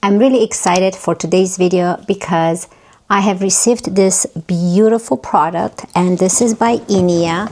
I'm really excited for today's video because I have received this beautiful product, and this is by INIA,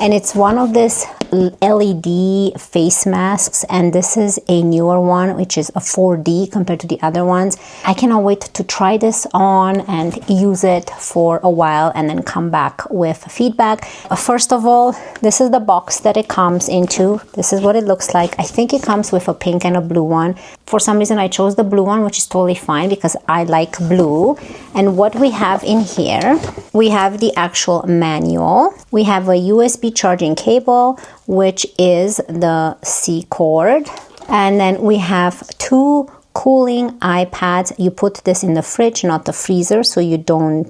and it's one of this LED face masks, and this is a newer one which is a 4D compared to the other ones. I cannot wait to try this on and use it for a while and then come back with feedback. First of all, this is the box that it comes into. This is what it looks like. I think it comes with a pink and a blue one. For some reason I chose the blue one, which is totally fine because I like blue. And what we have in here, we have the actual manual. We have a USB charging cable, which is the C cord, and then we have two cooling iPads. You put this in the fridge, not the freezer, so you don't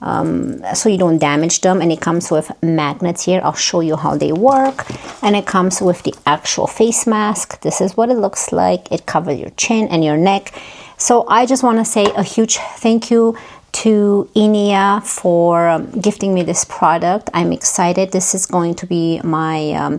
damage them. And it comes with magnets here. I'll show you how they work. And it comes with the actual face mask. This is what it looks like. It covers your chin and your neck. So I just want to say a huge thank you to INIA for gifting me this product. I'm excited. This is going to be my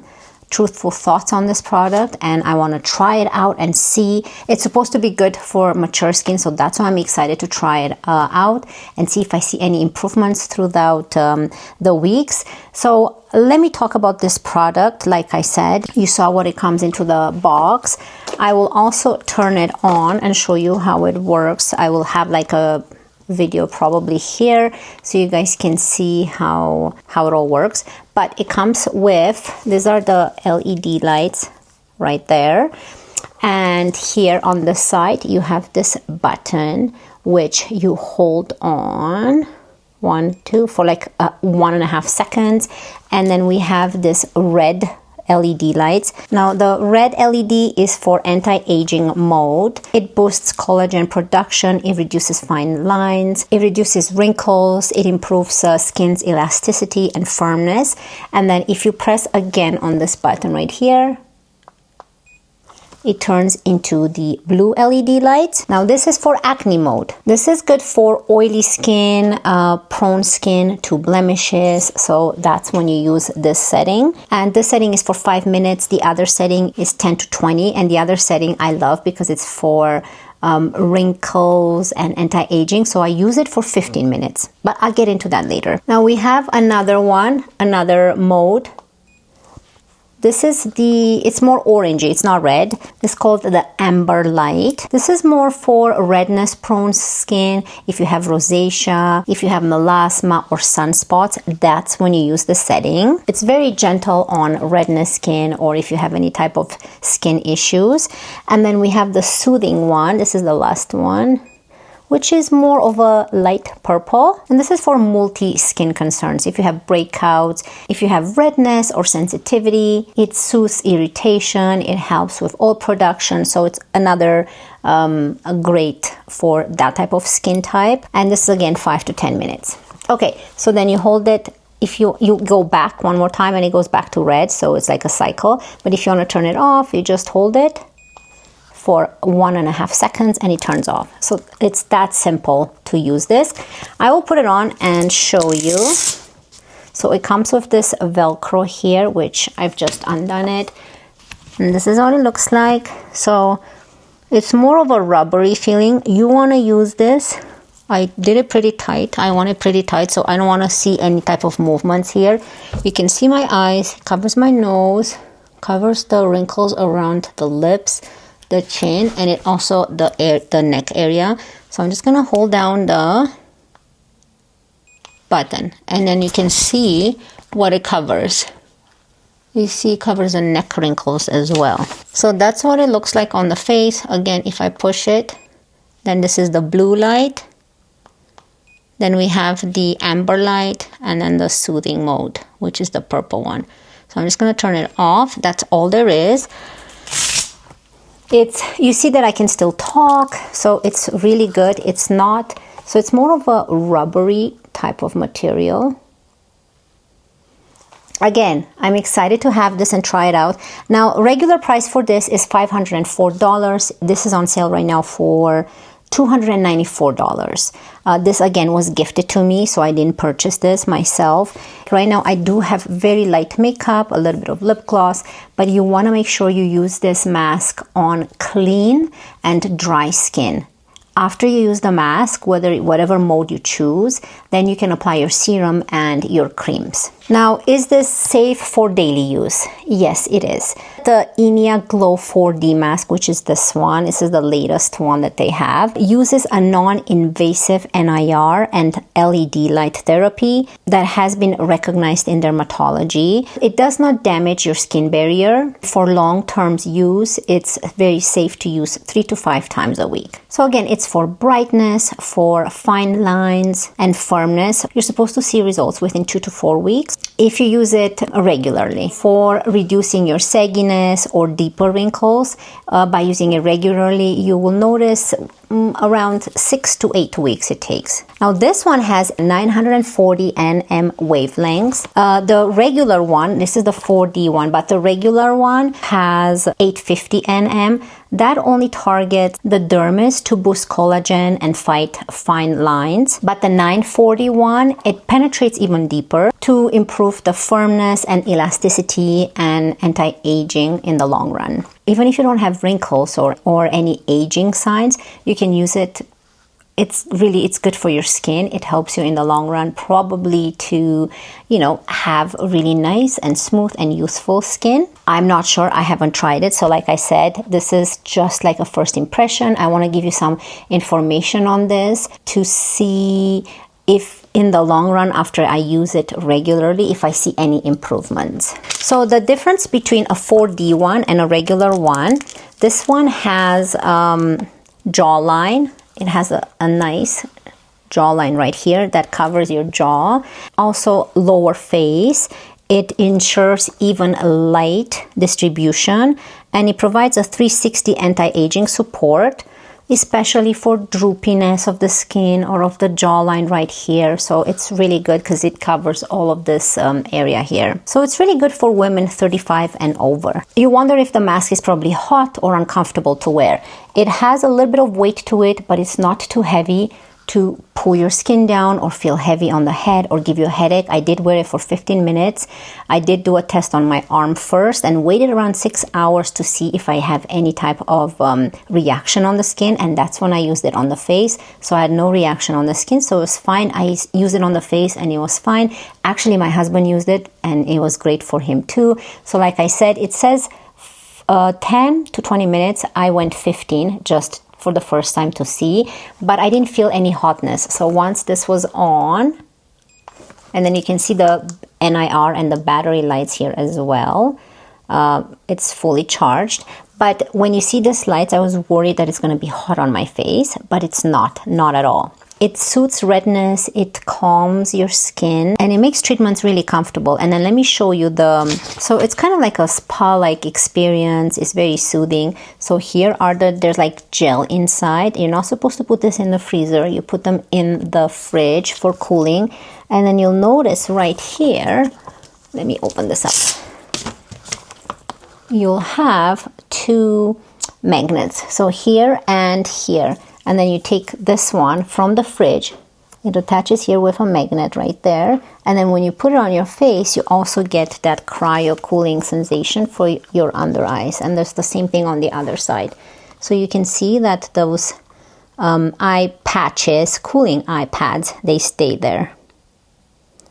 truthful thoughts on this product, and I want to try it out and see. It's supposed to be good for mature skin, so that's why I'm excited to try it out and see if I see any improvements throughout the weeks. So let me talk about this product. Like I said, you saw what it comes into the box. I will also turn it on and show you how it works. I will have like a video probably here so you guys can see how it all works. But it comes with, these are the LED lights right there, and here on the side you have this button which you hold on for like 1.5 seconds, and then we have this red LED lights. Now the red LED is for anti-aging mode. It boosts collagen production, it reduces fine lines, it reduces wrinkles, it improves skin's elasticity and firmness. And then if you press again on this button right here, it turns into the blue LED lights. Now this is for acne mode. This is good for oily skin, prone skin to blemishes. So that's when you use this setting. And this setting is for 5 minutes. The other setting is 10 to 20. And the other setting I love because it's for wrinkles and anti-aging. So I use it for 15 minutes, but I'll get into that later. Now we have another one, another mode. This is it's more orangey, it's not red. It's called the amber light. This is more for redness prone skin. If you have rosacea, if you have melasma or sunspots, that's when you use the setting. It's very gentle on redness skin or if you have any type of skin issues. And then we have the soothing one. This is the last one, which is more of a light purple. And this is for multi-skin concerns. If you have breakouts, if you have redness or sensitivity, it soothes irritation, it helps with oil production. So it's another great for that type of skin type. And this is again 5 to 10 minutes. Okay, so then you hold it. If you go back one more time and it goes back to red, so it's like a cycle. But if you want to turn it off, you just hold it for 1.5 seconds and it turns off. So it's that simple to use this. I will put it on and show you. So it comes with this Velcro here, which I've just undone it. And this is what it looks like. So it's more of a rubbery feeling. You want to use this. I did it pretty tight. I want it pretty tight, so I don't want to see any type of movements here. You can see my eyes, covers my nose, covers the wrinkles around the lips, the chin, and it also the neck area. So I'm just gonna hold down the button and then you can see what it covers. You see it covers the neck wrinkles as well. So that's what it looks like on the face. Again, if I push it, then this is the blue light, then we have the amber light, and then the soothing mode, which is the purple one. So I'm just gonna turn it off. That's all there is. You see that I can still talk, so it's really good. It's not, so it's more of a rubbery type of material. Again, I'm excited to have this and try it out. Now, regular price for this is $504. This is on sale right now for $294. This again was gifted to me, so I didn't purchase this myself. Right now I do have very light makeup, a little bit of lip gloss, but you want to make sure you use this mask on clean and dry skin. After you use the mask, whatever mode you choose, then you can apply your serum and your creams. Now, is this safe for daily use? Yes, it is. The INIA Glow 4D mask, which is this one, this is the latest one that they have, uses a non-invasive NIR and LED light therapy that has been recognized in dermatology. It does not damage your skin barrier. For long-term use, it's very safe to use 3 to 5 times a week. So again, it's for brightness, for fine lines and firmness. You're supposed to see results within 2 to 4 weeks if you use it regularly. For reducing your sagginess or deeper wrinkles, by using it regularly, you will notice around 6 to 8 weeks it takes. Now this one has 940 nm wavelengths. The regular one, this is the 4D one, but the regular one has 850 nm. That only targets the dermis to boost collagen and fight fine lines. But the 941, it penetrates even deeper to improve the firmness and elasticity and anti-aging in the long run. Even if you don't have wrinkles or any aging signs, you can use it. It's good for your skin. It helps you in the long run, probably to, have really nice and smooth and youthful skin. I'm not sure. I haven't tried it. So like I said, this is just like a first impression. I want to give you some information on this to see if in the long run, after I use it regularly, if I see any improvements. So the difference between a 4D one and a regular one, this one has jawline. It has a nice jawline right here that covers your jaw. Also lower face. It ensures even light distribution, and it provides a 360 anti-aging support, especially for droopiness of the skin or of the jawline right here. So it's really good because it covers all of this area here. So it's really good for women 35 and over. You wonder if the mask is probably hot or uncomfortable to wear. It has a little bit of weight to it, but it's not too heavy to pull your skin down or feel heavy on the head or give you a headache. I did wear it for 15 minutes. I did do a test on my arm first and waited around 6 hours to see if I have any type of reaction on the skin, and that's when I used it on the face. So I had no reaction on the skin, so it was fine. I used it on the face and it was fine. Actually, my husband used it and it was great for him too. So like I said, it says 10 to 20 minutes. I went 15 just for the first time to see, but I didn't feel any hotness. So once this was on, and then you can see the NIR and the battery lights here as well. It's fully charged. But when you see this lights, I was worried that it's going to be hot on my face, but it's not at all. It soothes redness, it calms your skin, and it makes treatments really comfortable. And then let me show you so it's kind of like a spa-like experience. It's very soothing. So here are there's like gel inside. You're not supposed to put this in the freezer. You put them in the fridge for cooling. And then you'll notice right here, let me open this up. You'll have 2 magnets. So here and here. And then you take this one from the fridge. It attaches here with a magnet right there. And then when you put it on your face, you also get that cryo cooling sensation for your under eyes. And there's the same thing on the other side. So you can see that those eye patches, cooling eye pads, they stay there.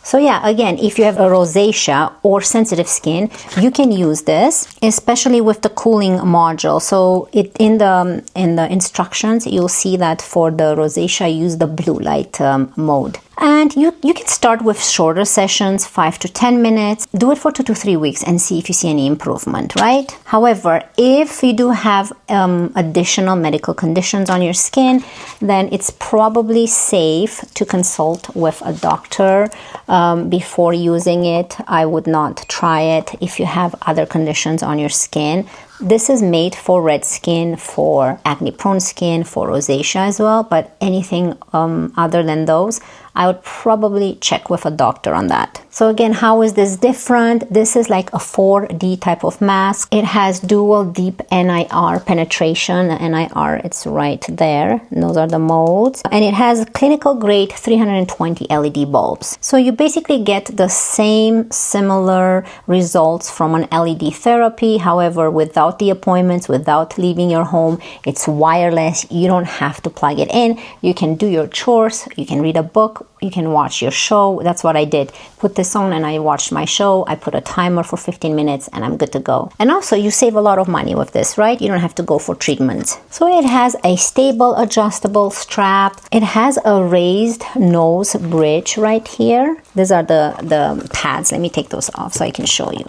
So yeah, again, if you have a rosacea or sensitive skin, you can use this, especially with the cooling module. So in the instructions, you'll see that for the rosacea, use the blue light mode. And you can start with shorter sessions, 5 to 10 minutes. Do it for 2 to 3 weeks and see if you see any improvement, right? However, if you do have additional medical conditions on your skin, then it's probably safe to consult with a doctor before using it. I would not try it if you have other conditions on your skin. This is made for red skin, for acne prone skin, for rosacea as well, but anything other than those, I would probably check with a doctor on that. So again, how is this different? This is like a 4D type of mask. It has dual deep NIR penetration. The NIR, it's right there. Those are the modes. And it has clinical grade 320 LED bulbs. So you basically get the same similar results from an LED therapy. However, without the appointments, without leaving your home, it's wireless. You don't have to plug it in. You can do your chores. You can read a book. You can watch your show. That's what I did. Put this on and I watched my show. I put a timer for 15 minutes and I'm good to go. And also you save a lot of money with this, right? You don't have to go for treatments. So it has a stable adjustable strap. It has a raised nose bridge right here. These are the pads. Let me take those off so I can show you.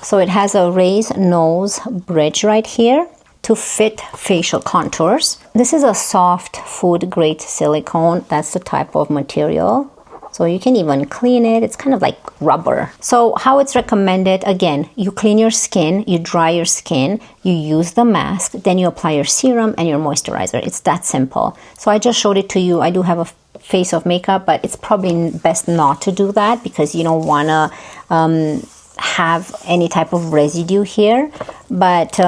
So it has a raised nose bridge right here to fit facial contours. This is a soft food grade silicone. That's the type of material. So you can even clean it. It's kind of like rubber. So how it's recommended, again, you clean your skin, you dry your skin, you use the mask, then you apply your serum and your moisturizer. It's that simple. So I just showed it to you. I do have a face of makeup, but it's probably best not to do that because you don't want to have any type of residue here. But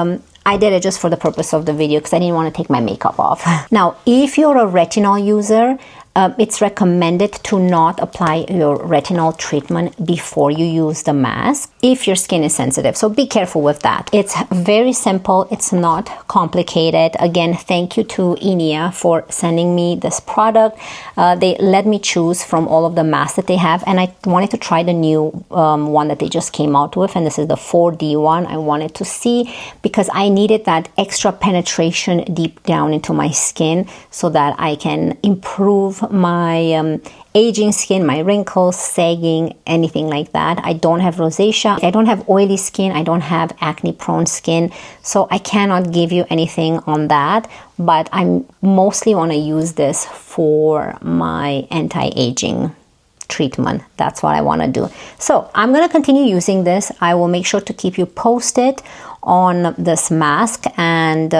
I did it just for the purpose of the video because I didn't want to take my makeup off. Now, if you're a retinol user, it's recommended to not apply your retinol treatment before you use the mask if your skin is sensitive. So be careful with that. It's very simple. It's not complicated. Again, thank you to INIA for sending me this product. They let me choose from all of the masks that they have, and I wanted to try the new one that they just came out with, and this is the 4D one. I wanted to see because I needed that extra penetration deep down into my skin so that I can improve my aging skin, my wrinkles, sagging, anything like that. I don't have rosacea. I don't have oily skin. I don't have acne prone skin. So I cannot give you anything on that, but I mostly want to use this for my anti-aging treatment. That's what I want to do. So I'm going to continue using this. I will make sure to keep you posted on this mask and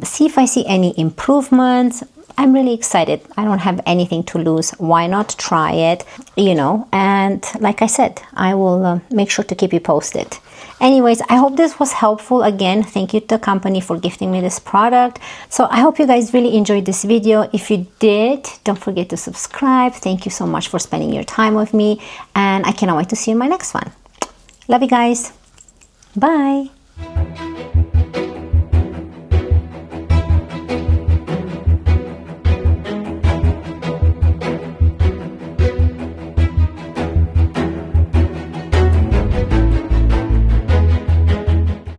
see if I see any improvements. I'm really excited. I don't have anything to lose. Why not try it? You know, and like I said, I will make sure to keep you posted. Anyways, I hope this was helpful. Again, thank you to the company for gifting me this product. So I hope you guys really enjoyed this video. If you did, don't forget to subscribe. Thank you so much for spending your time with me. And I cannot wait to see you in my next one. Love you guys. Bye.